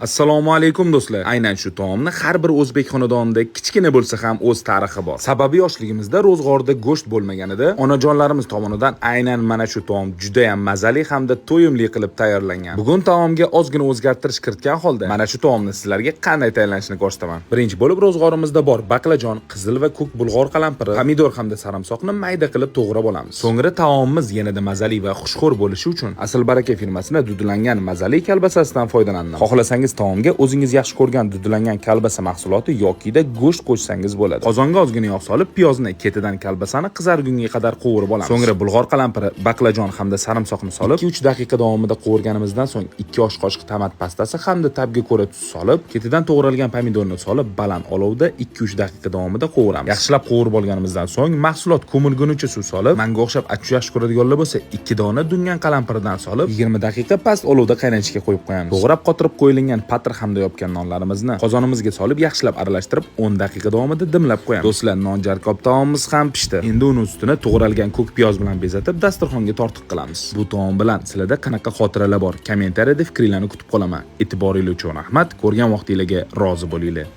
Assalomu alaykum do'stlar. Aynan shu taomni har bir o'zbek xonadonida kichkina bo'lsa ham o'z tarixi bor. Sababi yoshligimizda ro'zg'orda go'sht bo'lmaganida onajonlarimiz tomonidan aynan mana shu taom juda ham mazali hamda to'yimli qilib tayyorlangan. Bugun taomga ozgina o'zgartirish kiritgan holda mana shu taomni sizlarga qanday tayyorlanishini ko'rsataman. Birinchi bo'lib ro'zg'orimizda bor baqlajon, qizil va ko'k bulg'or qalampiri, pomidor hamda sarimsoqni mayda qilib to'g'rab olamiz. So'ngra taomimiz yanada mazali va xushxo'r bo'lishi uchun Asl Baraka firmasining dudlangan mazali kalbasasidan foydalandim. Xohlasangiz taomga o'zingiz yaxshi ko'rgan dudlangan kalbasa mahsuloti yokida go'sht qo'shsangiz bo'ladi. Qozonga ozgina yog' solib, piyozni, ketidan kalbasani qizargunga qadar qovurib olamiz. So'ngra bulg'or qalampiri, baqlajon hamda sarimsoqni solib, 2-3 daqiqa davomida qovurganimizdan so'ng 2 osh qoshiq tomat pastasi hamda tabga ko'ra tuz solib, ketidan to'g'ralgan pomidorni solib, baland olovda 2-3 daqiqa davomida qovuramiz. Yaxshilab qovurib olganimizdan so'ng mahsulot ko'milgunicha suv solib, menga o'xshab achchiq yaxshi ko'radiganlar bo'lsa, 2 dona dungan qalampiridan solib, 20 daqiqa past olovda qaynatishga qo'yib qo'yamiz. To'g'rab qotirib qo'yilgan patr hamda yopgan nonlarimizni qozonimizga solib yaxshilab aralashtirib 10 daqiqa davomida dimlab qo'yamiz. Do'stlar, non jarkob taomimiz ham pishdi. Endi uni ustini to'g'ralgan ko'k piyoz bilan bezatib dasturxonga tortiq qilamiz. Bu taom bilan sizlarda qanaqa xotiralar bor? Kommentariyada fikringizni kutib qolaman. E'tiboringiz uchun rahmat. Ko'rgan vaqtingizga rozi bo'linglar.